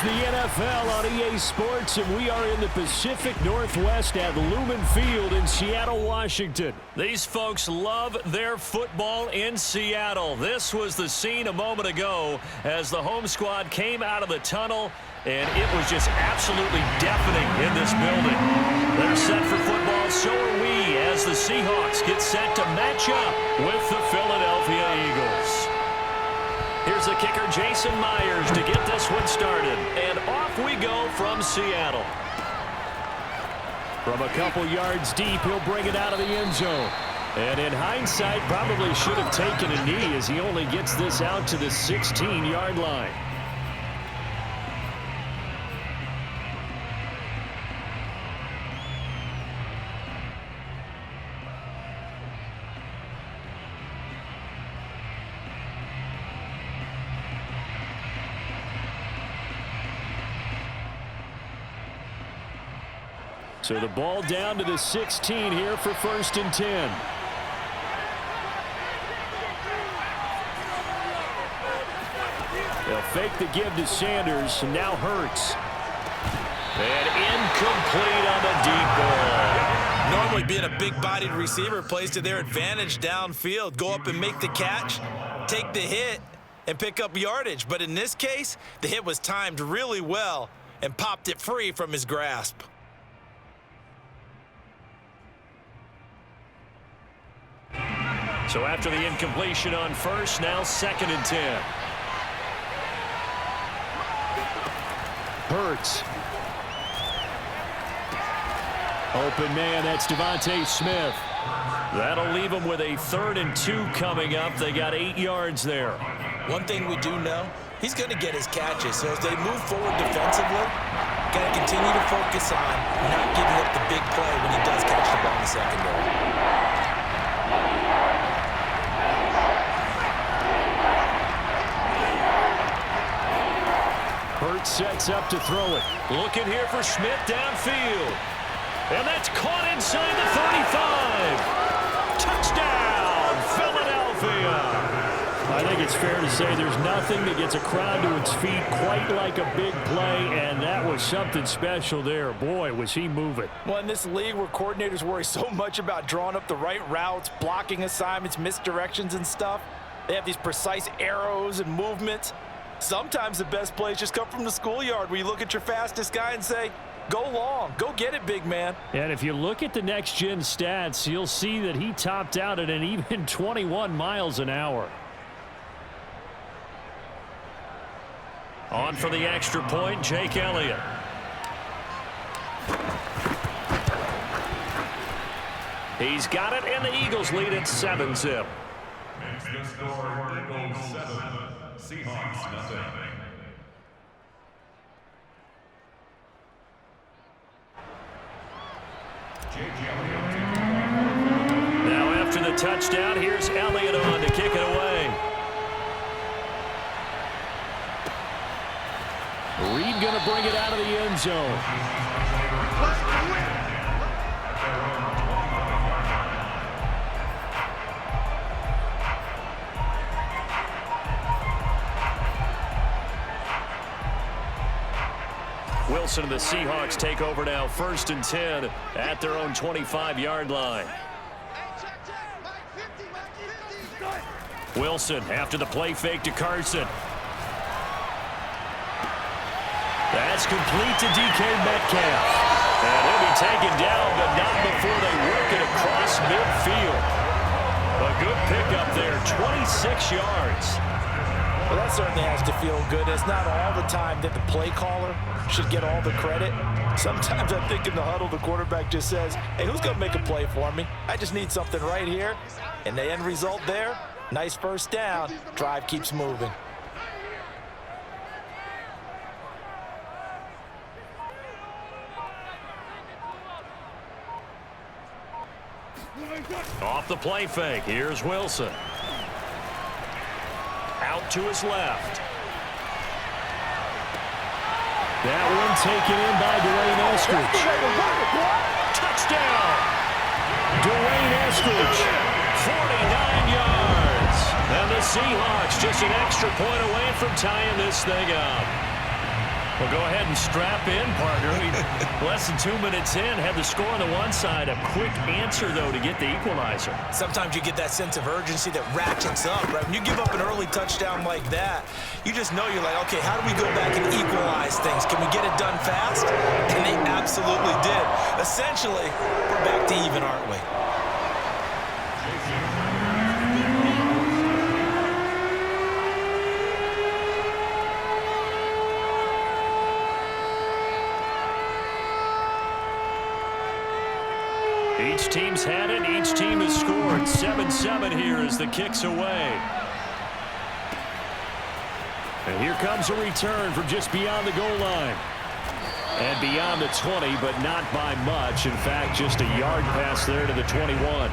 the NFL on EA Sports, and we are in the Pacific Northwest at Lumen Field in Seattle, Washington. These folks love their football in Seattle. This was the scene a moment ago as the home squad came out of the tunnel, and it was just absolutely deafening in this building. They're set for football, so are we, as the Seahawks get set to match up with the Philadelphia Eagles. Here's the kicker, Jason Myers, to get this one started. And off we go from Seattle. From a couple yards deep, he'll bring it out of the end zone. And in hindsight, probably should have taken a knee as he only gets this out to the 16-yard line. So the ball down to the 16 here for 1st and 10. They'll fake the give to Sanders, and now Hurts. And incomplete on the deep ball. Normally being a big-bodied receiver plays to their advantage downfield. Go up and make the catch, take the hit, and pick up yardage. But in this case, the hit was timed really well and popped it free from his grasp. So after the incompletion on first, now 2nd and 10. Hurts. Open man, that's Devontae Smith. That'll leave them with a 3rd and 2 coming up. They got 8 yards there. One thing we do know, he's going to get his catches. So as they move forward defensively, got to continue to focus on not giving up the big play when he does catch the ball in the secondary. Hurts sets up to throw it. Looking here for Smith downfield. And that's caught inside the 35. Touchdown, Philadelphia. I think it's fair to say there's nothing that gets a crowd to its feet quite like a big play, and that was something special there. Boy, was he moving. Well, in this league where coordinators worry so much about drawing up the right routes, blocking assignments, misdirections and stuff, they have these precise arrows and movements. Sometimes the best plays just come from the schoolyard where you look at your fastest guy and say, go long, go get it, big man. And if you look at the next-gen stats, you'll see that he topped out at an even 21 miles an hour. On for the extra point, Jake Elliott. He's got it, and the Eagles lead at 7-zip. Makes the score Eagles 7, Seahawks nothing. Now after the touchdown, here's Elliott on to kick it away. Reed going to bring it out of the end zone. Wilson and the Seahawks take over now, 1st and 10 at their own 25-yard line. Wilson after the play fake to Carson. That's complete to DK Metcalf. And he'll be taken down, but not before they work it across midfield. A good pickup there, 26 yards. Well, that certainly has to feel good. It's not all the time that the play caller should get all the credit. Sometimes I think in the huddle, the quarterback just says, hey, who's going to make a play for me? I just need something right here. And the end result there, nice 1st down. Drive keeps moving. Off the play fake, here's Wilson. Out to his left. That one taken in by Dwayne Eskridge. Touchdown! Dwayne Eskridge. 49 yards. And the Seahawks just an extra point away from tying this thing up. Well, go ahead and strap in, partner. Less than 2 minutes in, had the score on the one side. A quick answer, though, to get the equalizer. Sometimes you get that sense of urgency that ratchets up, right? When you give up an early touchdown like that, you just know you're like, okay, how do we go back and equalize things? Can we get it done fast? And they absolutely did. Essentially, we're back to even, aren't we? Each team's had it. Each team has scored. 7-7 here as the kick's away. And here comes a return from just beyond the goal line. And beyond the 20, but not by much. In fact, just a yard pass there to the 21.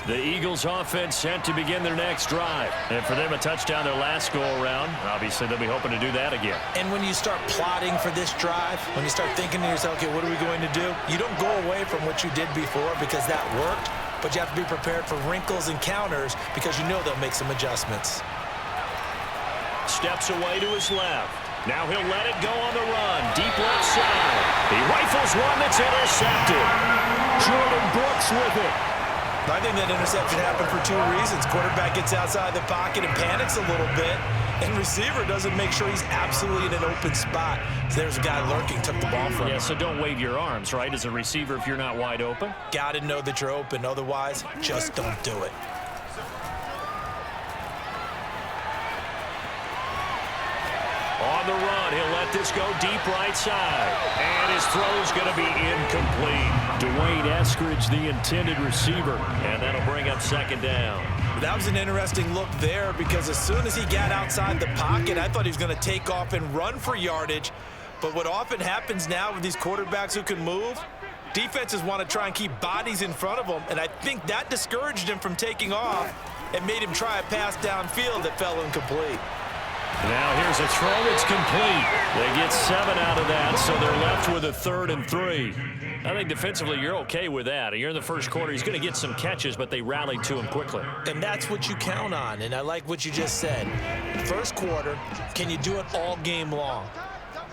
The Eagles offense set to begin their next drive. And for them, a touchdown their last go-around. Obviously, they'll be hoping to do that again. And when you start plotting for this drive, when you start thinking to yourself, okay, what are we going to do? You don't go away from what you did before because that worked, but you have to be prepared for wrinkles and counters because you know they'll make some adjustments. Steps away to his left. Now he'll let it go on the run. Deep left side. He rifles one that's intercepted. Jordan Brooks with it. I think that interception happened for two reasons. Quarterback gets outside the pocket and panics a little bit, and receiver doesn't make sure he's absolutely in an open spot. So there's a guy lurking, took the ball from him. Yeah, so don't wave your arms, right, as a receiver if you're not wide open. Got to know that you're open. Otherwise, just don't do it. On the run, he'll let this go deep right side. And his throw's going to be incomplete. Dwayne Eskridge, the intended receiver. And that'll bring up second down. That was an interesting look there because as soon as he got outside the pocket, I thought he was going to take off and run for yardage. But what often happens now with these quarterbacks who can move, defenses want to try and keep bodies in front of them. And I think that discouraged him from taking off and made him try a pass downfield that fell incomplete. Now here's a throw that's complete. They get 7 out of that, so they're left with a 3rd and 3. I think defensively you're okay with that. You're in the first quarter. He's going to get some catches, but they rallied to him quickly. And that's what you count on, and I like what you just said. First quarter, can you do it all game long?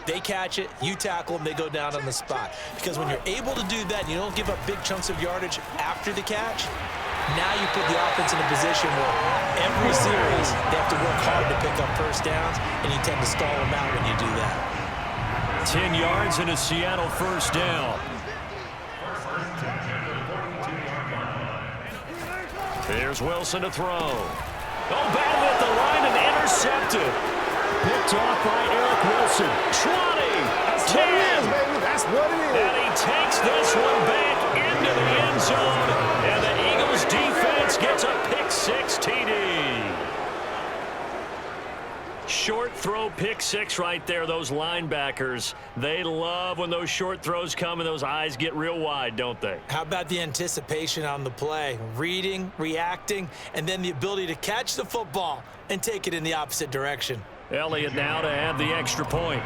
They catch it, you tackle them, they go down on the spot. Because when you're able to do that, you don't give up big chunks of yardage after the catch, now you put the offense in a position where every series they have to work hard to pick up first downs, and you tend to stall them out when you do that. 10 yards and a Seattle first down. Here's Wilson to throw. Oh, battle at the line and intercepted. Picked off by Eric Wilson. 20, 10. That's what it is. And he takes this one back into the end zone. And the Eagles defense gets a pick-6 TD. Short throw, pick-6 right there. Those linebackers, they love when those short throws come and those eyes get real wide, don't they? How about the anticipation on the play? Reading, reacting, and then the ability to catch the football and take it in the opposite direction. Elliott now to have the extra point.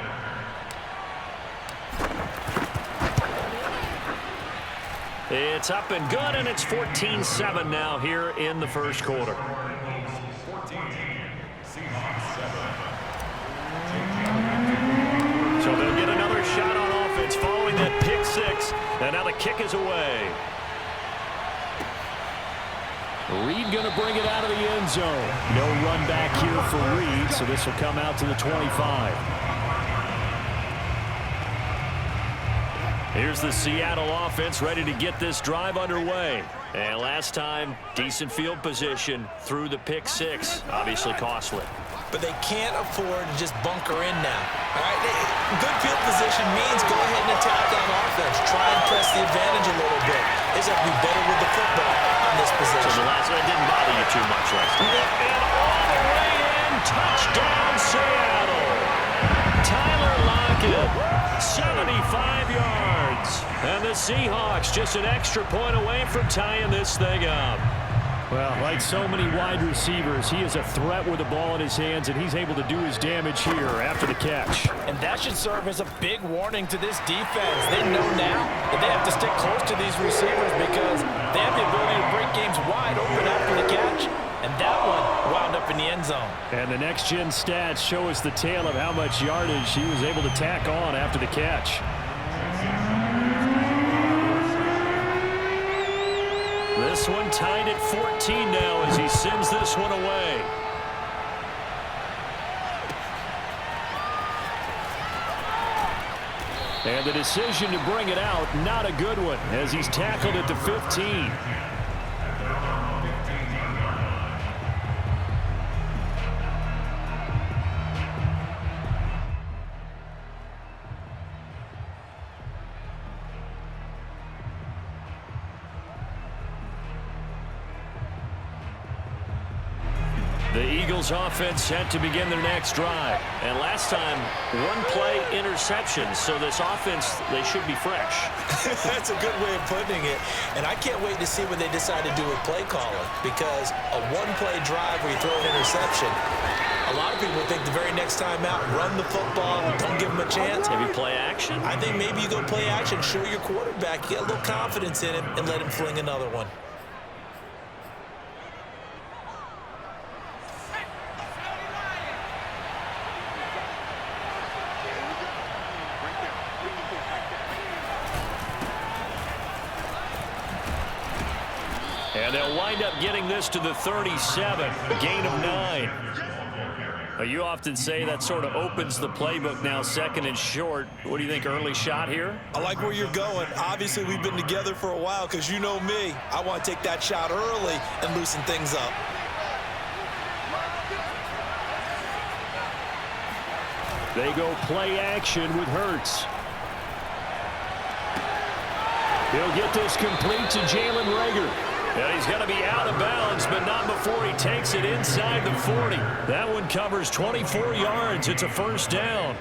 It's up and good, and it's 14-7 now here in the first quarter. 14, Seahawks 7. So they'll get another shot on offense following that pick-6, and now the kick is away. Reed going to bring it out of the end zone. No run back here for Reed, so this will come out to the 25. Here's the Seattle offense ready to get this drive underway. And last time, decent field position through the pick-6, obviously costly. But they can't afford to just bunker in now. All right? Good field position means go ahead and attack on offense. Try and press the advantage a little bit. They just have to be better with the football on this position. So the last one didn't bother you too much last time. And all the way in, touchdown Seattle. Tyler Lockett, 75 yards. And the Seahawks just an extra point away from tying this thing up. Well, like so many wide receivers, he is a threat with the ball in his hands, and he's able to do his damage here after the catch. And that should serve as a big warning to this defense. They know now that they have to stick close to these receivers because they have the ability to break games wide open after the catch. And that one wound up in the end zone. And the next-gen stats show us the tale of how much yardage he was able to tack on after the catch. This one tied at 14 now as he sends this one away. And the decision to bring it out, not a good one, as he's tackled at the 15. The Eagles offense set to begin their next drive. And last time, one play interception. So this offense, they should be fresh. That's a good way of putting it. And I can't wait to see what they decide to do with play calling, because a one-play drive where you throw an interception, a lot of people think the very next time out, run the football, don't give them a chance. Maybe play action? I think maybe you go play action, show your quarterback, get a little confidence in him, and let him fling another one. And they'll wind up getting this to the 37, gain of 9. You often say that sort of opens the playbook now, second and short. What do you think, early shot here? I like where you're going. Obviously, we've been together for a while because you know me. I want to take that shot early and loosen things up. They go play action with Hurts. He'll get this complete to Jalen Reagor. And he's going to be out of bounds, but not before he takes it inside the 40. That one covers 24 yards. It's a first down.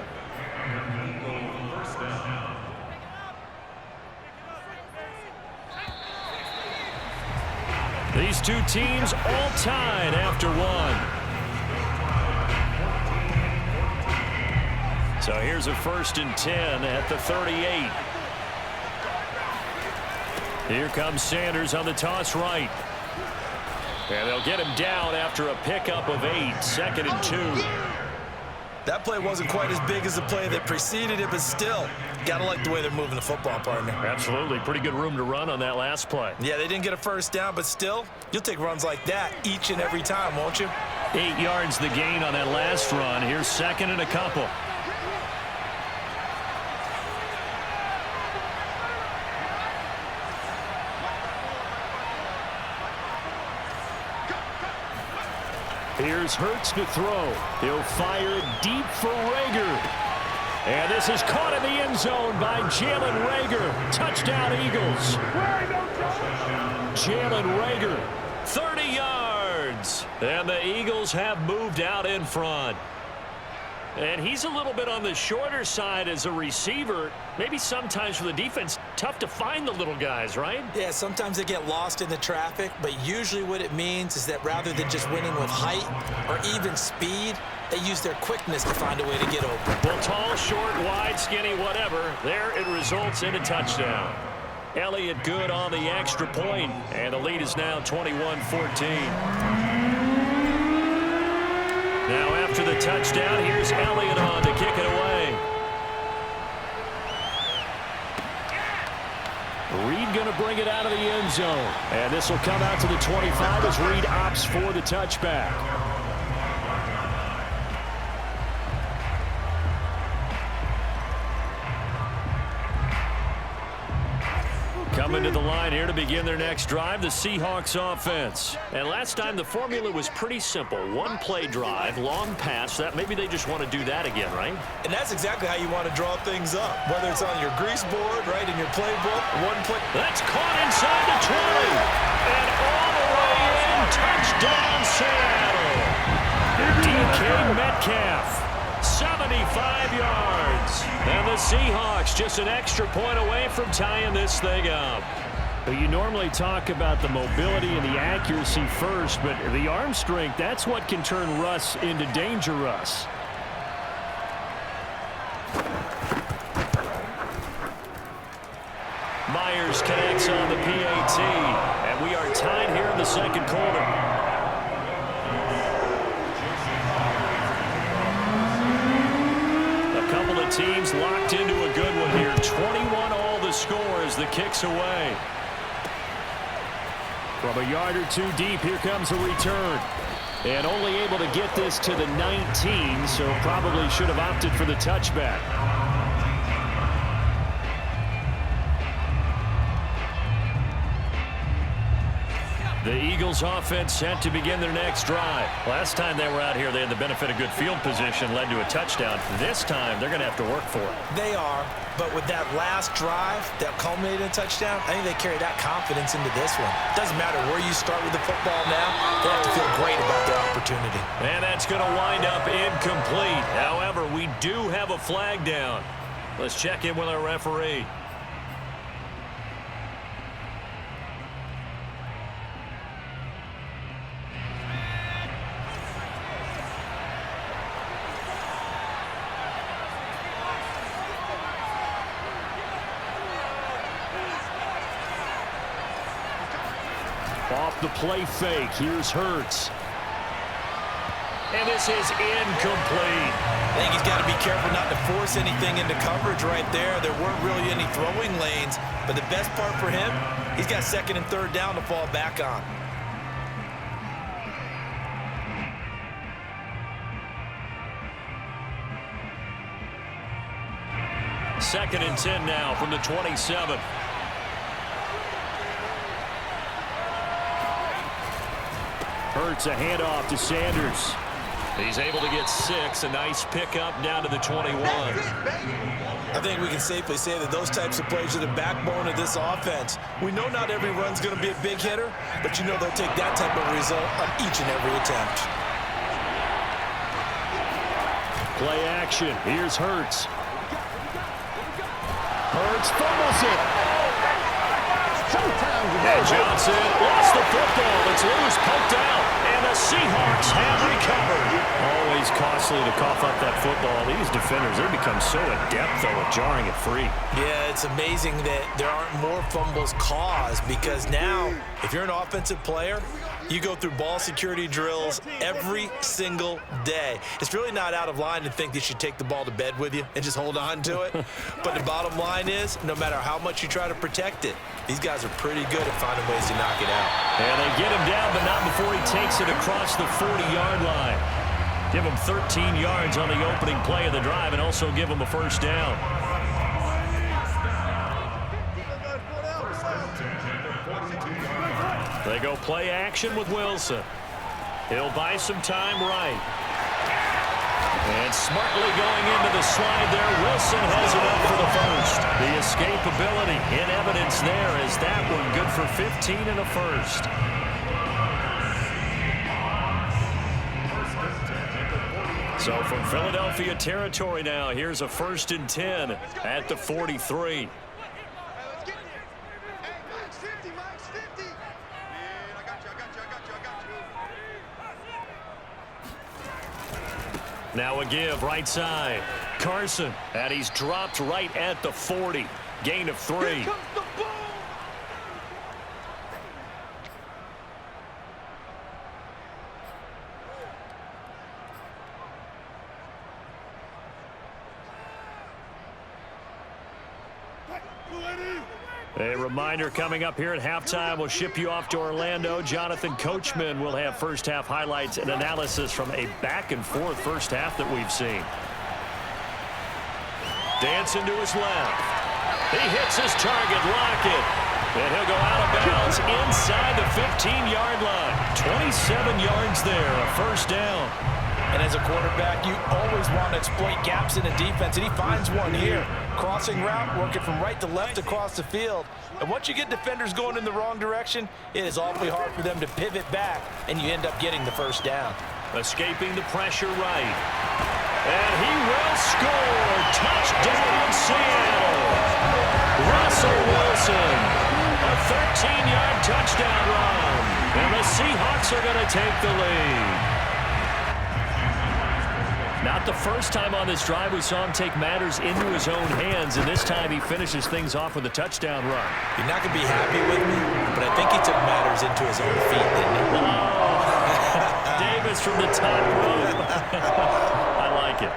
These two teams all tied after one. So here's a 1st and 10 at the 38. Here comes Sanders on the toss right. And they'll get him down after a pickup of 8, 2nd and 2. That play wasn't quite as big as the play that preceded it, but still, got to like the way they're moving the football, partner. Absolutely. Pretty good room to run on that last play. Yeah, they didn't get a first down, but still, you'll take runs like that each and every time, won't you? 8 yards the gain on that last run. Here's 2nd and a couple. Here's Hurts to throw. He'll fire it deep for Reagor. And this is caught in the end zone by Jalen Reagor. Touchdown, Eagles. Jalen Reagor. 30 yards. And the Eagles have moved out in front. And he's a little bit on the shorter side as a receiver. Maybe sometimes for the defense, tough to find the little guys, right? Yeah, sometimes they get lost in the traffic, but usually what it means is that rather than just winning with height or even speed, they use their quickness to find a way to get open. Well, tall, short, wide, skinny, whatever, there it results in a touchdown. Elliott good on the extra point, and the lead is now 21-14. Now after the touchdown, here's Elliott on to kick it away. Reed going to bring it out of the end zone. And this will come out to the 25 as Reed opts for the touchback. Coming to the line here to begin their next drive, the Seahawks offense. And last time the formula was pretty simple. One play drive, long pass. That maybe they just want to do that again, right? And that's exactly how you want to draw things up. Whether it's on your grease board, right, in your playbook, one play. That's caught inside the 20. And all the way in, touchdown Seattle. DK Metcalf. 75 yards. And the Seahawks just an extra point away from tying this thing up. Well, you normally talk about the mobility and the accuracy first, but the arm strength, that's what can turn Russ into danger Russ. Myers connects on the PAT, and we are tied here in the second quarter. Teams locked into a good one here. 21 all the score as the kick's away. From a yard or two deep, here comes a return. And only able to get this to the 19, so probably should have opted for the touchback. The Eagles offense set to begin their next drive. Last time they were out here, they had the benefit of good field position, led to a touchdown. This time, they're going to have to work for it. They are, but with that last drive that culminated in a touchdown, I think they carry that confidence into this one. Doesn't matter where you start with the football now, they have to feel great about their opportunity. And that's going to wind up incomplete. However, we do have a flag down. Let's check in with our referee. Off the play fake, here's Hurts. And this is incomplete. I think he's got to be careful not to force anything into coverage right there. There weren't really any throwing lanes, but the best part for him, he's got second and third down to fall back on. Second and 10 now from the 27. Hurts a handoff to Sanders. He's able to get 6. A nice pickup down to the 21. I think we can safely say that those types of plays are the backbone of this offense. We know not every run's going to be a big hitter, but you know they'll take that type of result on each and every attempt. Play action. Here's Hurts. Hurts fumbles it. And Johnson lost the football. It's loose, poked out, and the Seahawks have recovered. Always costly to cough up that football. These defenders, they become so adept, though, at jarring it free. Yeah, it's amazing that there aren't more fumbles caused, because now, if you're an offensive player, you go through ball security drills every single day. It's really not out of line to think that you should take the ball to bed with you and just hold on to it. But the bottom line is, no matter how much you try to protect it, these guys are pretty good at finding ways to knock it out. And they get him down, but not before he takes it across the 40-yard line. Give him 13 yards on the opening play of the drive and also give him a first down. They go play action with Wilson. He'll buy some time right. And smartly going into the slide there, Wilson has it up for the first. The escapability in evidence there is that one good for 15 and a first. So from Philadelphia territory now, here's a 1st and 10 at the 43. Now a give right side. Carson, and he's dropped right at the 40. Gain of 3. A reminder coming up here at halftime. We'll ship you off to Orlando. Jonathan Coachman will have first half highlights and analysis from a back-and-forth first half that we've seen. Dancing to his left. He hits his target, Lockett. And he'll go out of bounds inside the 15-yard line. 27 yards there, a first down. And as a quarterback, you always want to exploit gaps in a defense, and he finds one here. Crossing route, working from right to left across the field. And once you get defenders going in the wrong direction, it is awfully hard for them to pivot back, and you end up getting the first down. Escaping the pressure right. And he will score. Touchdown, Seattle. Russell Wilson. A 13-yard touchdown run. And the Seahawks are going to take the lead. Not the first time on this drive we saw him take matters into his own hands, and this time he finishes things off with a touchdown run. You're not going to be happy with me, but I think he took matters into his own feet, didn't he? Oh, Davis from the top rope. I like it.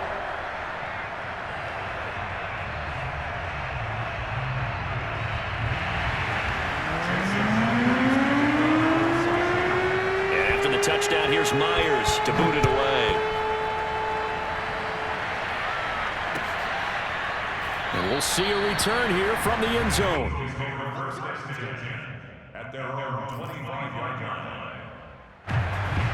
And after the touchdown, here's Myers to boot it away. And we'll see a return here from the end zone. At their own 25-yard line.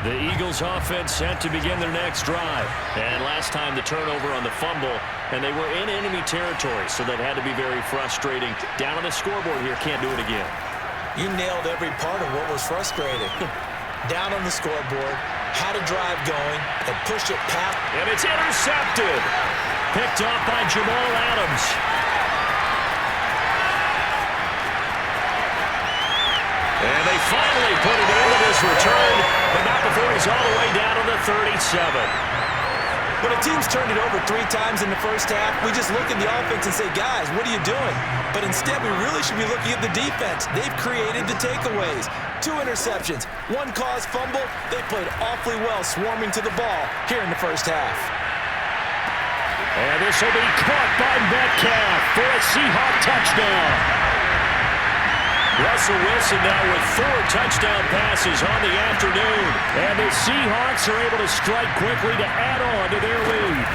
The Eagles offense set to begin their next drive. And last time the turnover on the fumble, and they were in enemy territory, so that had to be very frustrating. Down on the scoreboard here, can't do it again. You nailed every part of what was frustrating. Down on the scoreboard, had a drive going, and pushed it past. And it's intercepted. Picked off by Jamal Adams. And they finally put it into this return, but not before he's all the way down to the 37. When a team's turned it over 3 times in the first half, we just look at the offense and say, guys, what are you doing? But instead, we really should be looking at the defense. They've created the takeaways. 2 interceptions, 1 caused fumble. They played awfully well swarming to the ball here in the first half. And this will be caught by Metcalf for a Seahawk touchdown. Russell Wilson now with 4 touchdown passes on the afternoon. And the Seahawks are able to strike quickly to add on to their lead.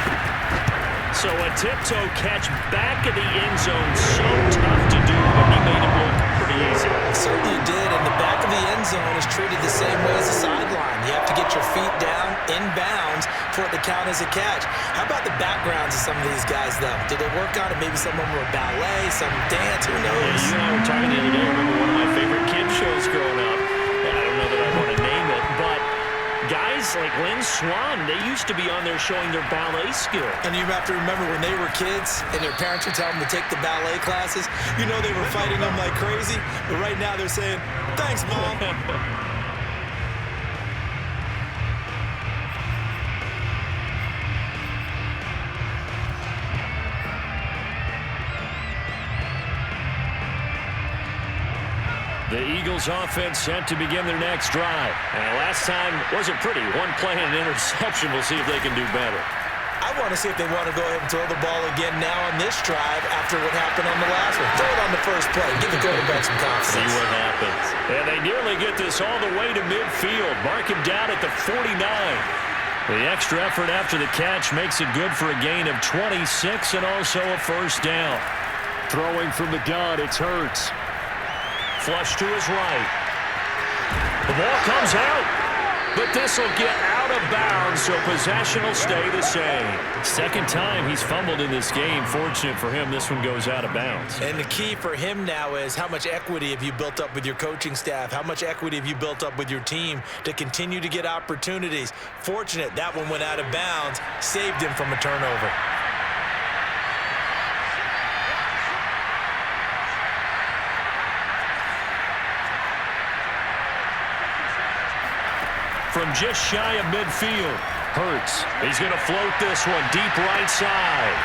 So a tiptoe catch back in the end zone, so tough to do, but he made it look pretty easy. Certainly did, and the back of the end zone is treated the same way as the sideline. You have to get your feet down, inbounds, for it to count as a catch. How about the backgrounds of some of these guys, though? Did they work on it? Maybe some of them were ballet, some dance, who knows? Yeah, you and I were talking the other day. I remember one of my favorite kids shows growing up. I don't know that I want to name it, but guys like Lynn Swan, they used to be on there showing their ballet skill. And you have to remember when they were kids and their parents would tell them to take the ballet classes, you know they were fighting them like crazy, but right now they're saying, thanks, Mom. The Eagles offense set to begin their next drive. And last time wasn't pretty. 1 play and an interception. We'll see if they can do better. I want to see if they want to go ahead and throw the ball again now on this drive after what happened on the last one. Throw it on the first play. Give the quarterback some confidence. See what happens. And they nearly get this all the way to midfield. Mark him down at the 49. The extra effort after the catch makes it good for a gain of 26 and also a first down. Throwing from the gun, it's Hurts. Flush to his right. The ball comes out, but this will get out of bounds, so possession will stay the same. Second time he's fumbled in this game. Fortunate for him, this one goes out of bounds. And the key for him now is how much equity have you built up with your coaching staff? How much equity have you built up with your team to continue to get opportunities? Fortunate that one went out of bounds, saved him from a turnover. From just shy of midfield, Hurts. He's going to float this one deep right side.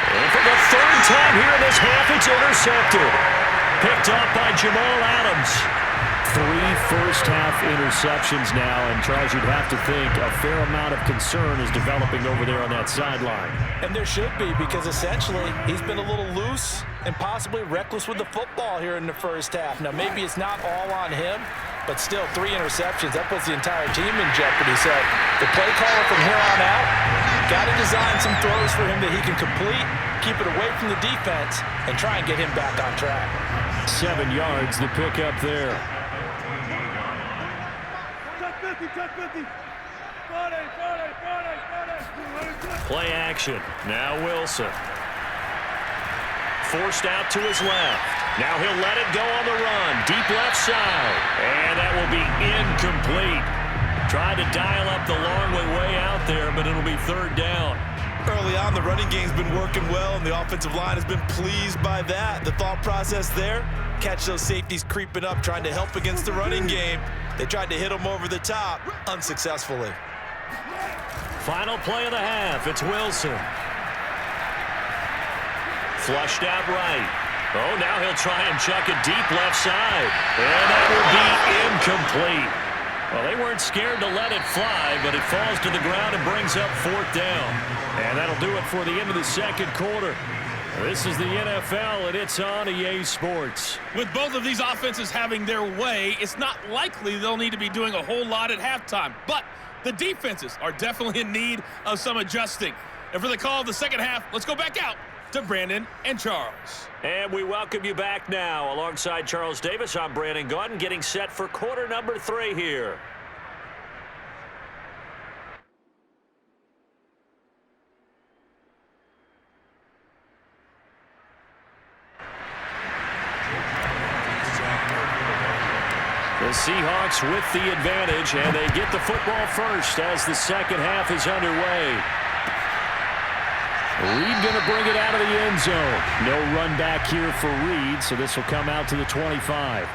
And for the 3rd time here in this half, it's intercepted. Picked up by Jamal Adams. 3 first-half interceptions now, and Charles, you'd have to think a fair amount of concern is developing over there on that sideline. And there should be, because essentially he's been a little loose and possibly reckless with the football here in the first half. Now, maybe it's not all on him, but still 3 interceptions. That puts the entire team in jeopardy. So the play caller from here on out got to design some throws for him that he can complete, keep it away from the defense, and try and get him back on track. 7 yards, the pickup there. Play action. Now Wilson. Forced out to his left. Now he'll let it go on the run. Deep left side. And that will be incomplete. Tried to dial up the long way out there, but it'll be 3rd down. Early on, the running game's been working well, and the offensive line has been pleased by that. The thought process there, Catch those safeties creeping up, trying to help against the running game. They tried to hit him over the top, unsuccessfully. Final play of the half. It's Wilson. Flushed out right. Oh, now he'll try and chuck it deep left side. And that will be incomplete. Well, they weren't scared to let it fly, but it falls to the ground and brings up 4th down. And that'll do it for the end of the second quarter. This is the NFL, and it's on EA Sports. With both of these offenses having their way, it's not likely they'll need to be doing a whole lot at halftime. But the defenses are definitely in need of some adjusting. And for the call of the second half, let's go back out to Brandon and Charles. And we welcome you back now. Alongside Charles Davis, I'm Brandon Gaudin, getting set for quarter number 3 here. The Seahawks with the advantage, and they get the football first as the second half is underway. Reed going to bring it out of the end zone. No run back here for Reed, so this will come out to the 25.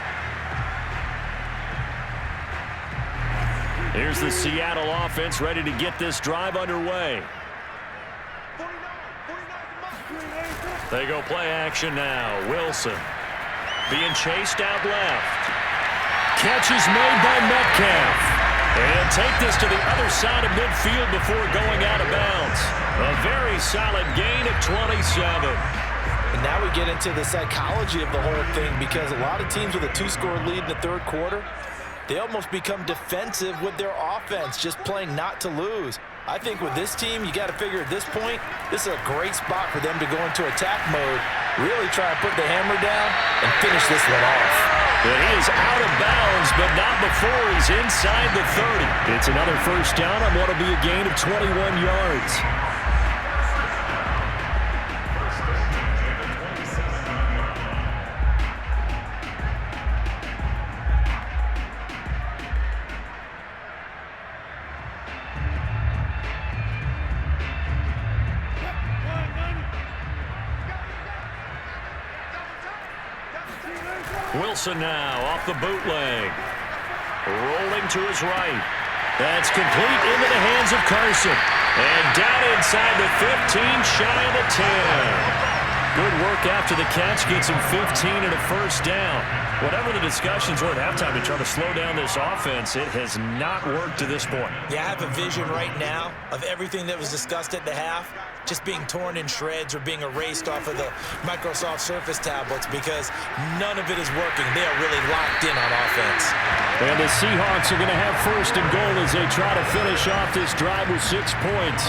Here's the Seattle offense ready to get this drive underway. They go play action now. Wilson being chased out left. Catch is made by Metcalf. And take this to the other side of midfield before going out of bounds. A very solid gain of 27. And now we get into the psychology of the whole thing, because a lot of teams with a 2-score lead in the third quarter, they almost become defensive with their offense, just playing not to lose. I think with this team, you got to figure at this point, this is a great spot for them to go into attack mode, really try and put the hammer down and finish this one off. And he is out of bounds, but not before he's inside the 30. It's another first down on what will be a gain of 21 yards. Wilson now off the bootleg. Rolling to his right. That's complete into the hands of Carson. And down inside the 15, shy of the 10. Good work after the catch. Gets him 15 and a first down. Whatever the discussions were at halftime to try to slow down this offense, it has not worked to this point. Yeah, I have a vision right now of everything that was discussed at the half just being torn in shreds or being erased off of the Microsoft Surface tablets, because none of it is working. They are really locked in on offense. And the Seahawks are going to have first and goal as they try to finish off this drive with 6 points.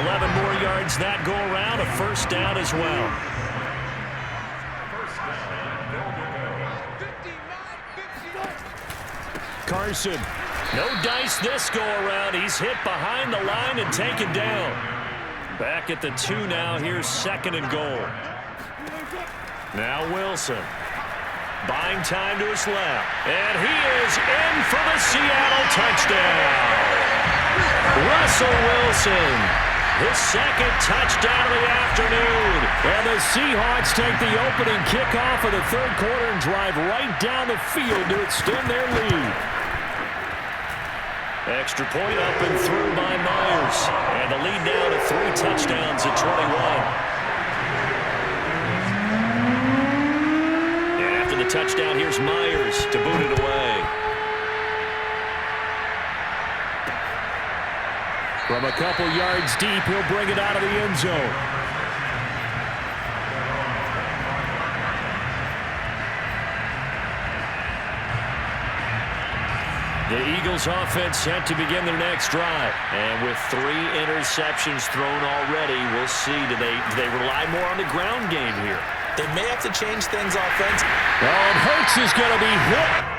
11 more yards that go around, a first down as well. Carson, no dice this go around. He's hit behind the line and taken down. Back at the 2 now. Here's second and goal. Now Wilson. Buying time to his left. And he is in for the Seattle touchdown. Russell Wilson. His second touchdown of the afternoon. And the Seahawks take the opening kickoff of the third quarter and drive right down the field to extend their lead. Extra point up and through by Myers. And the lead now to 3 touchdowns at 21. And after the touchdown, here's Myers to boot it away. From a couple yards deep, he'll bring it out of the end zone. The Eagles offense set to begin their next drive. And with 3 interceptions thrown already, we'll see. Do they rely more on the ground game here? They may have to change things offensively. And Hurts is going to be hit.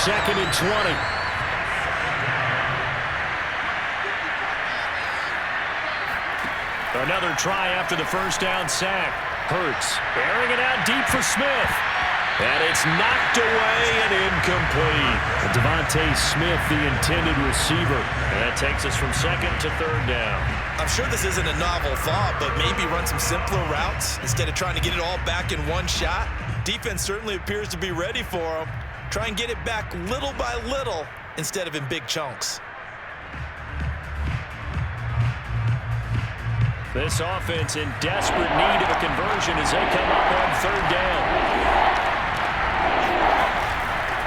2nd and 20. Another try after the first down sack. Hurts airing it out deep for Smith. And it's knocked away and incomplete. Devontae Smith, the intended receiver. And that takes us from 2nd to 3rd down. I'm sure this isn't a novel thought, but maybe run some simpler routes instead of trying to get it all back in one shot. Defense certainly appears to be ready for him. Try and get it back little by little instead of in big chunks. This offense in desperate need of a conversion as they come up on 3rd down.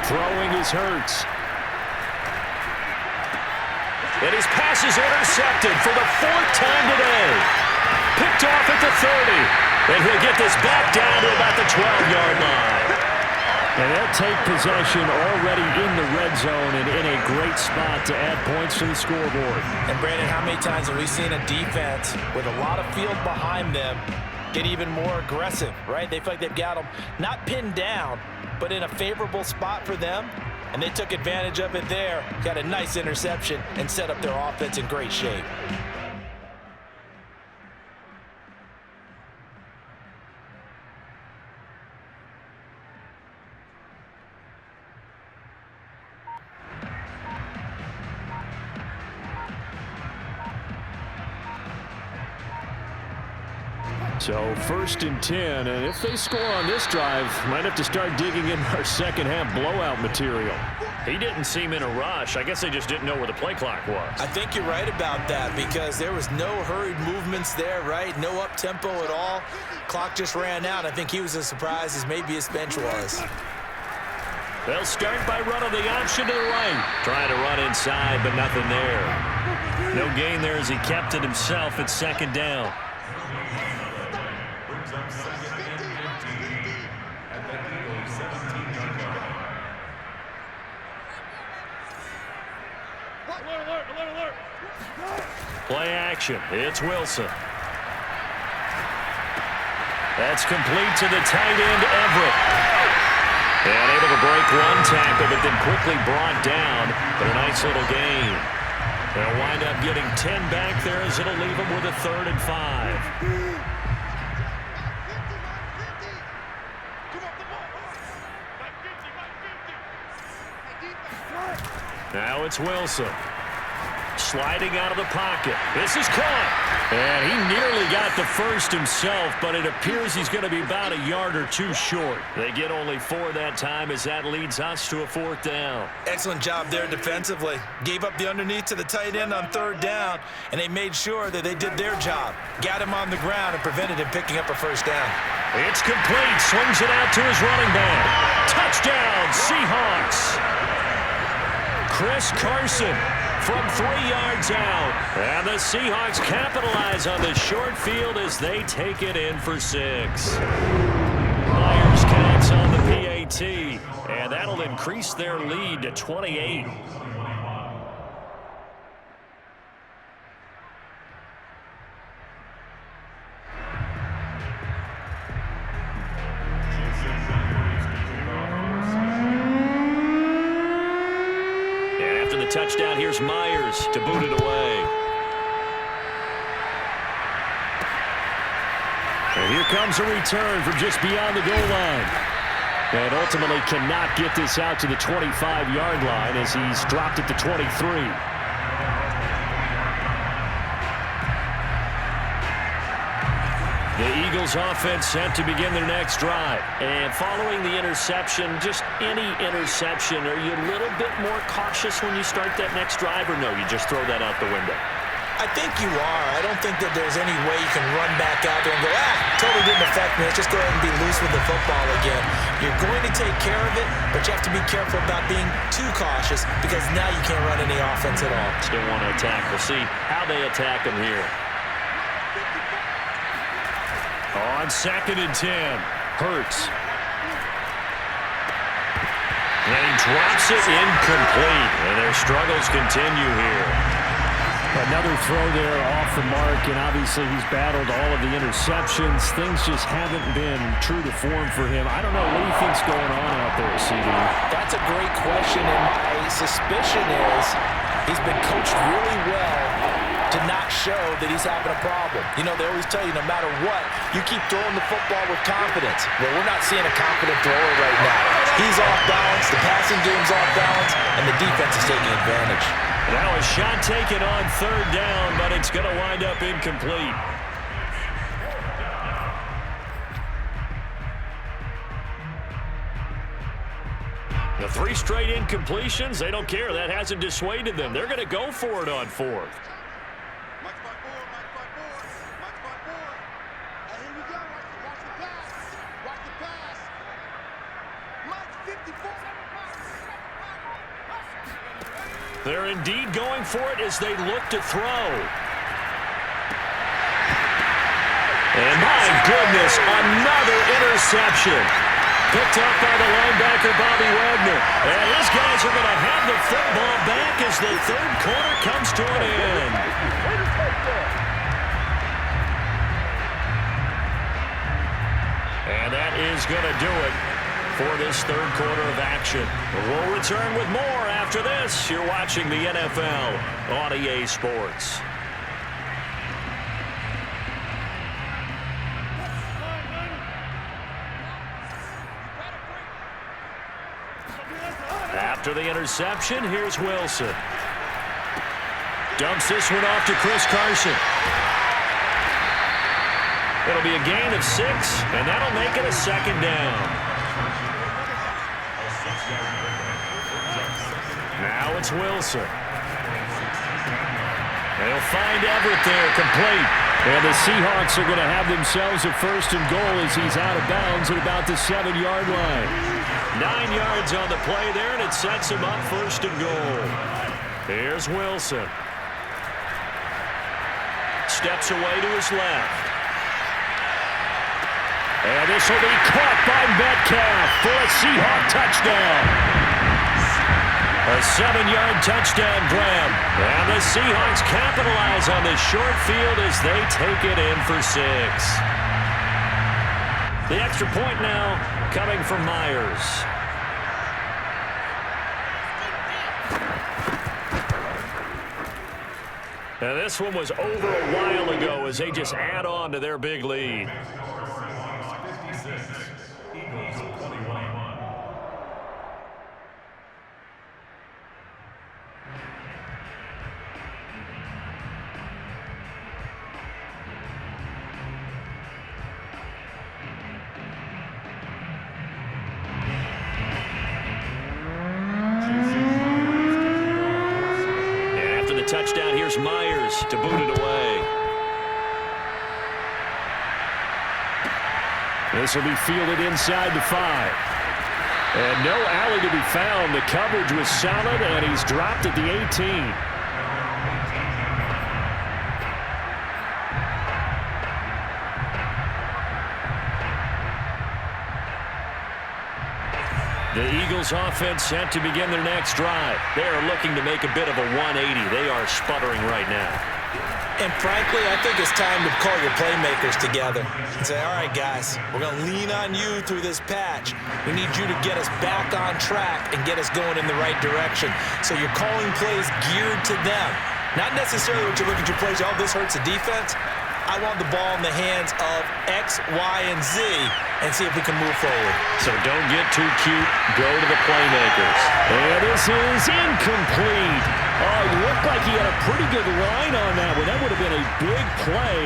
Throwing is Hurts. And his pass is intercepted for the 4th time today. Picked off at the 30. And he'll get this back down to about the 12-yard line. And they'll take possession already in the red zone and in a great spot to add points to the scoreboard. And Brandon, how many times have we seen a defense with a lot of field behind them get even more aggressive, right? They feel like they've got them not pinned down, but in a favorable spot for them. And they took advantage of it there, got a nice interception, and set up their offense in great shape. So 1st and 10, and if they score on this drive, might have to start digging in our second-half blowout material. He didn't seem in a rush. I guess they just didn't know where the play clock was. I think you're right about that because there was no hurried movements there, right? No up-tempo at all. Clock just ran out. I think he was as surprised as maybe his bench was. They'll start by running the option to the right. Trying to run inside, but nothing there. No gain there as he kept it himself at 2nd down. Brings up 2nd and 15 at the Eagles' 17-yard line. Alert. Play action. It's Wilson. That's complete to the tight end, Everett. And able to break one tackle, but then quickly brought down. But a nice little gain. They'll wind up getting 10 back there as it'll leave them with a 3rd and 5. Now it's Wilson. Sliding out of the pocket. This is caught. And he nearly got the first himself, but it appears he's going to be about a yard or two short. They get only 4 that time as that leads us to a 4th down. Excellent job there defensively. Gave up the underneath to the tight end on 3rd down, and they made sure that they did their job. Got him on the ground and prevented him picking up a 1st down. It's complete. Swings it out to his running back. Touchdown, Seahawks. Chris Carson from 3 yards out. And the Seahawks capitalize on the short field as they take it in for 6. Myers counts on the PAT, and that'll increase their lead to 28. Touchdown, here's Myers to boot it away. And here comes a return from just beyond the goal line. And ultimately cannot get this out to the 25-yard line as he's dropped it to 23. The Eagles offense set to begin their next drive. And following the interception, just any interception, are you a little bit more cautious when you start that next drive, or no, you just throw that out the window? I think you are. I don't think that there's any way you can run back out there and go, totally didn't affect me. Let's just go ahead and be loose with the football again. You're going to take care of it, but you have to be careful about being too cautious because now you can't run any offense at all. Still want to attack. We'll see how they attack them here. On 2nd and 10, Hurts. And he drops it incomplete. And their struggles continue here. Another throw there off the mark, and obviously he's battled all of the interceptions. Things just haven't been true to form for him. I don't know. What do you think's going on out there, CD? That's a great question, and my suspicion is he's been coached really well to not show that he's having a problem. You know, they always tell you no matter what, you keep throwing the football with confidence. Well, we're not seeing a confident thrower right now. He's off balance, the passing game's off balance, and the defense is taking advantage. Now a shot taken on third down, but it's going to wind up incomplete. The 3 straight incompletions, they don't care. That hasn't dissuaded them. They're going to go for it on fourth. They're indeed going for it as they look to throw. And my goodness, another interception. Picked up by the linebacker, Bobby Wagner. And these guys are going to have the football back as the third quarter comes to an end. And that is going to do it for this third quarter of action. We'll return with more after this. You're watching the NFL on EA Sports. After the interception, here's Wilson. Dumps this one off to Chris Carson. It'll be a gain of 6, and that'll make it a second down. Now it's Wilson. They'll find Everett there, complete. And the Seahawks are going to have themselves a first and goal as he's out of bounds at about the 7-yard line. 9 yards on the play there, and it sets him up first and goal. Here's Wilson. Steps away to his left. And this will be caught by Metcalf for a Seahawk touchdown. A 7-yard touchdown grab. And the Seahawks capitalize on this short field as they take it in for 6. The extra point now coming from Myers. And this one was over a while ago as they just add on to their big lead. Touchdown, here's Myers to boot it away. This will be fielded inside the 5. And no alley to be found. The coverage was solid, and he's dropped at the 18. The Eagles offense set to begin their next drive. They are looking to make a bit of a 180. They are sputtering right now. And frankly, I think it's time to call your playmakers together and say, all right, guys, we're going to lean on you through this patch. We need you to get us back on track and get us going in the right direction. So you're calling plays geared to them. Not necessarily what you look at your plays, oh, this hurts the defense. I want the ball in the hands of X, Y, and Z and see if we can move forward. So don't get too cute. Go to the playmakers. And this is incomplete. Oh, it looked like he had a pretty good line on that one. That would have been a big play,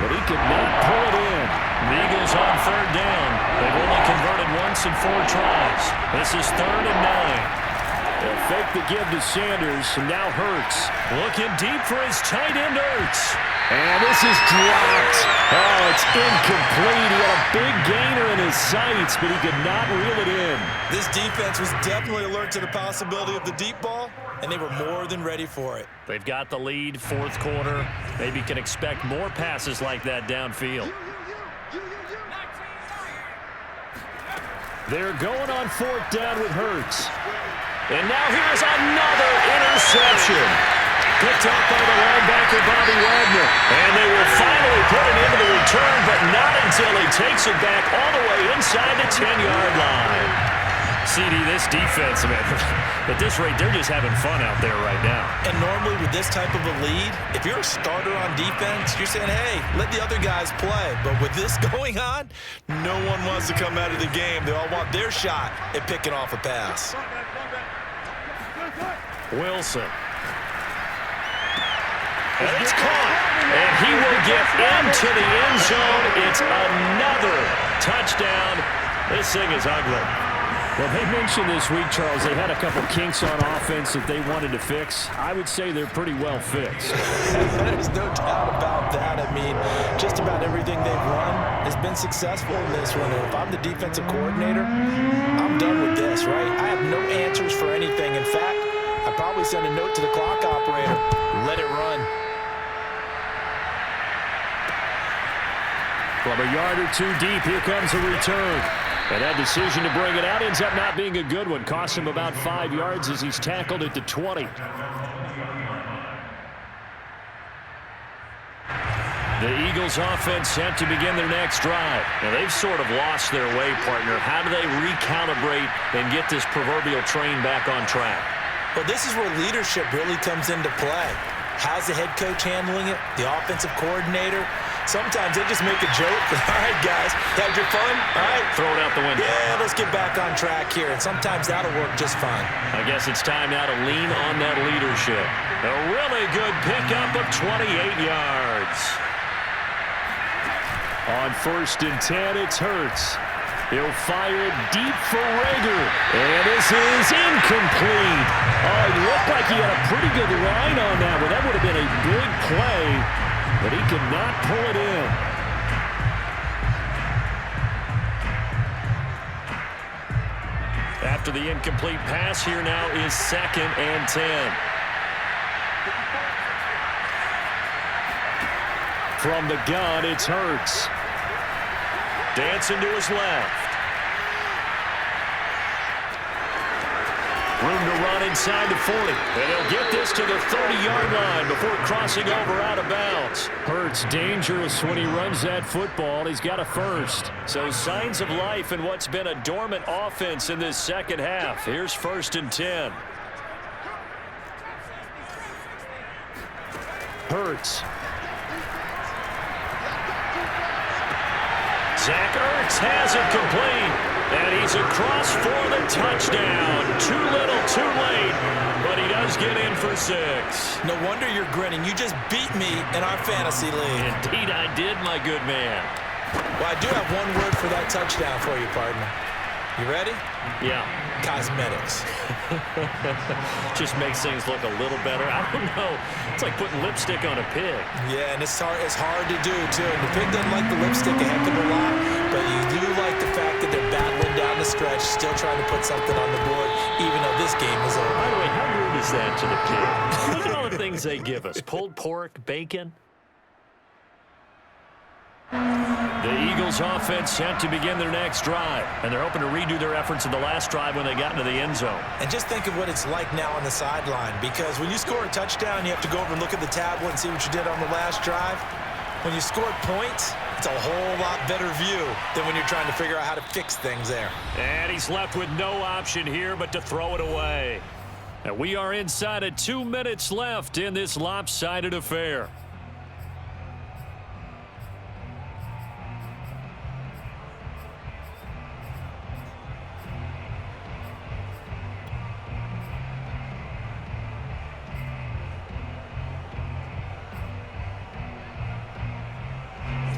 but he could not pull it in. The Eagles on third down. They've only converted once in 4 tries. This is 3rd and 9. They'll fake the give to Sanders, and now Hurts. Looking deep for his tight end, Hurts. And this is dropped. Oh, it's incomplete. He had a big gainer in his sights, but he could not reel it in. This defense was definitely alert to the possibility of the deep ball, and they were more than ready for it. They've got the lead, 4th quarter. Maybe can expect more passes like that downfield. They're going on 4th down with Hurts. And now here's another interception. picked up by the linebacker, Bobby Wagner. And they will finally put it into the return, but not until he takes it back all the way inside the 10-yard line. CD, this defense, man, at this rate, they're just having fun out there right now. And normally with this type of a lead, if you're a starter on defense, you're saying, hey, let the other guys play. But with this going on, no one wants to come out of the game. They all want their shot at picking off a pass. Wilson. And it's caught. And he will get into the end zone. It's another touchdown. This thing is ugly. Well, they mentioned this week, Charles, they had a couple kinks on offense that they wanted to fix. I would say they're pretty well fixed. There's no doubt about that. I mean, just about everything they've run has been successful in this one. And if I'm the defensive coordinator, I'm done with this, right? I have no answers for anything. In fact, I'd probably send a note to the clock operator. Let it run. From a yard or two deep, here comes a return. And that decision to bring it out ends up not being a good one. Costs him about 5 yards as he's tackled at the 20. The Eagles offense set to begin their next drive. Now, they've sort of lost their way, partner. How do they recalibrate and get this proverbial train back on track? Well, this is where leadership really comes into play. How's the head coach handling it? The offensive coordinator? Sometimes they just make a joke. All right, guys, had your fun? All right. Throw it out the window. Yeah, let's get back on track here. And sometimes that'll work just fine. I guess it's time now to lean on that leadership. A really good pickup of 28 yards. On 1st and 10, it's Hurts. He'll fire it deep for Rager. And this is incomplete. Oh, it looked like he had a pretty good line on that one. That would have been a big play, but he could not pull it in. After the incomplete pass, here now is 2nd and 10. From the gun, it's Hurts. Dancing to his left. Room to run inside the 40. And he'll get this to the 30-yard line before crossing over out of bounds. Hurts dangerous when he runs that football. He's got a first. So signs of life in what's been a dormant offense in this second half. Here's 1st and 10. Hurts. Zach Ertz has it complete, and he's across for the touchdown. Too little, too late, but he does get in for 6. No wonder you're grinning. You just beat me in our fantasy league. Indeed I did, my good man. Well, I do have one word for that touchdown for you, partner. You ready? Yeah. Cosmetics. Just makes things look a little better. I don't know. It's like putting lipstick on a pig. Yeah, and it's hard to do, too. And the pig doesn't like the lipstick a heck of a lot, but you do like the fact that they're battling down the stretch, still trying to put something on the board, even though this game is over. By the way, how rude is that to the pig? Look at all the things they give us. Pulled pork, bacon. The Eagles offense set to begin their next drive, and they're hoping to redo their efforts in the last drive when they got into the end zone. And just think of what it's like now on the sideline, because when you score a touchdown, you have to go over and look at the tablet and see what you did on the last drive. When you score points, it's a whole lot better view than when you're trying to figure out how to fix things there. And he's left with no option here but to throw it away. And we are inside of 2 minutes left in this lopsided affair.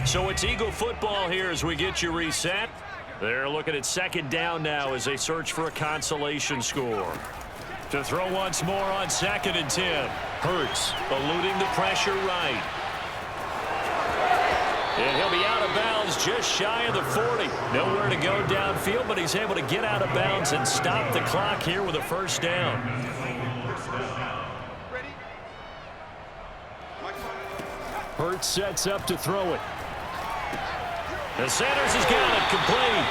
So it's Eagle football here as we get you reset. They're looking at 2nd down now as they search for a consolation score. To throw once more on 2nd and 10. Hurts eluding the pressure right. And he'll be out of bounds just shy of the 40. Nowhere to go downfield, but he's able to get out of bounds and stop the clock here with a 1st down. Hurts sets up to throw it. The Sanders has got it complete.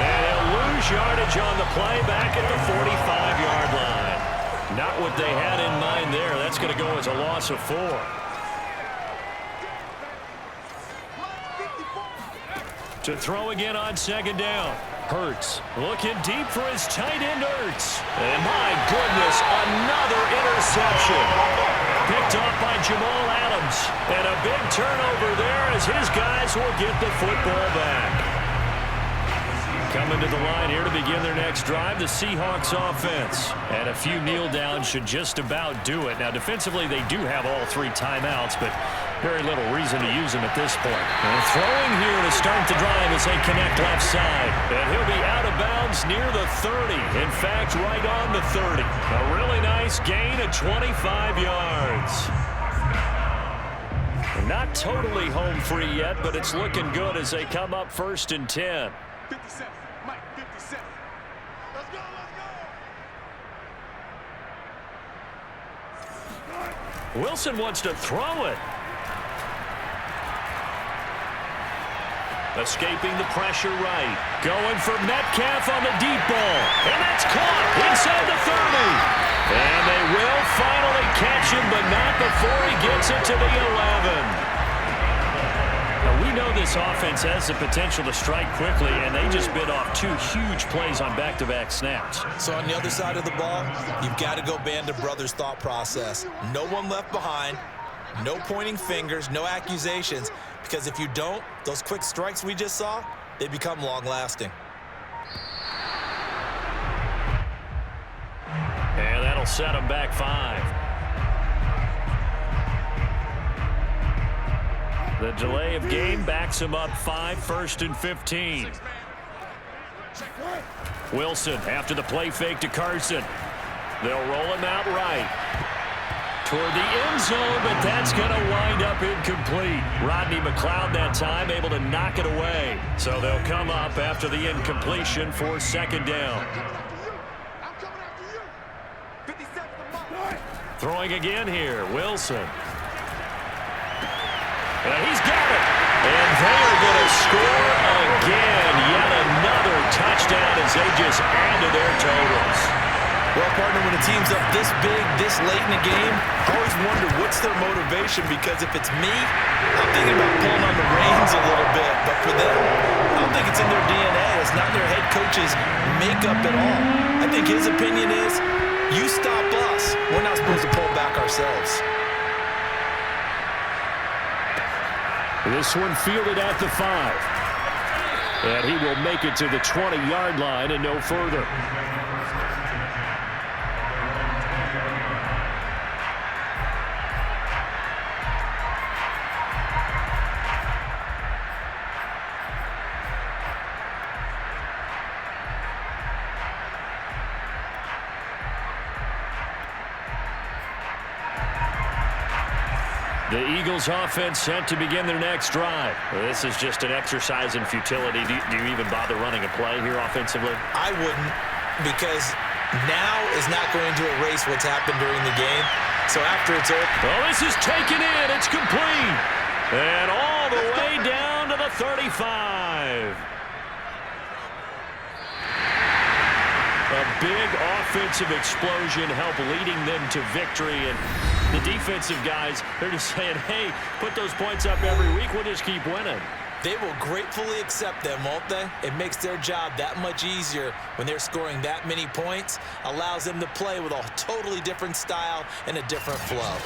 And he'll lose yardage on the play back at the 45-yard line. Not what they had in mind there. That's going to go as a loss of 4. To throw again on second down. Hurts looking deep for his tight end, Hurts. And my goodness, another interception. Picked off by Jamal Adams. And a big turnover there as his guys will get the football back. Coming to the line here to begin their next drive, the Seahawks offense. And a few kneel downs should just about do it. Now, defensively, they do have all 3 timeouts, but very little reason to use them at this point. And throwing here to start the drive as they connect left side. And he'll be out of bounds near the 30. In fact, right on the 30. A really nice gain of 25 yards. They're not totally home free yet, but it's looking good as they come up 1st and 10. 57. Mike, 57. Let's go, let's go. Wilson wants to throw it. Escaping the pressure right. Going for Metcalf on the deep ball. And that's caught inside the 30. And they will finally catch him, but not before he gets it to the 11. Now, we know this offense has the potential to strike quickly, and they just bit off 2 huge plays on back-to-back snaps. So on the other side of the ball, you've got to go Band of Brothers thought process. No one left behind, no pointing fingers, no accusations, because if you don't, those quick strikes we just saw, they become long-lasting. And that'll set them back 5. The delay of game backs him up 5, 1st and 15. Wilson after the play fake to Carson. They'll roll him out right. Toward the end zone, but that's going to wind up incomplete. Rodney McLeod that time able to knock it away. So they'll come up after the incompletion for 2nd down. Throwing again here, Wilson. And he's got it. And they are going to score again. Yet another touchdown as they just add to their totals. Well, partner, when a team's up this big, this late in the game, I always wonder what's their motivation, because if it's me, I'm thinking about pulling on the reins a little bit. But for them, I don't think it's in their DNA. It's not their head coach's makeup at all. I think his opinion is, you stop us. We're not supposed to pull back ourselves. This one fielded at the 5. And he will make it to the 20-yard line and no further. The Eagles offense set to begin their next drive. This is just an exercise in futility. Do you even bother running a play here offensively? I wouldn't, because now is not going to erase what's happened during the game. So after it's over. Well, this is taken in. It's complete. And all the way down to the 35. A big offensive explosion helped leading them to victory. And the defensive guys, they're just saying, hey, put those points up every week. We'll just keep winning. They will gratefully accept them, won't they? It makes their job that much easier when they're scoring that many points. Allows them to play with a totally different style and a different flow.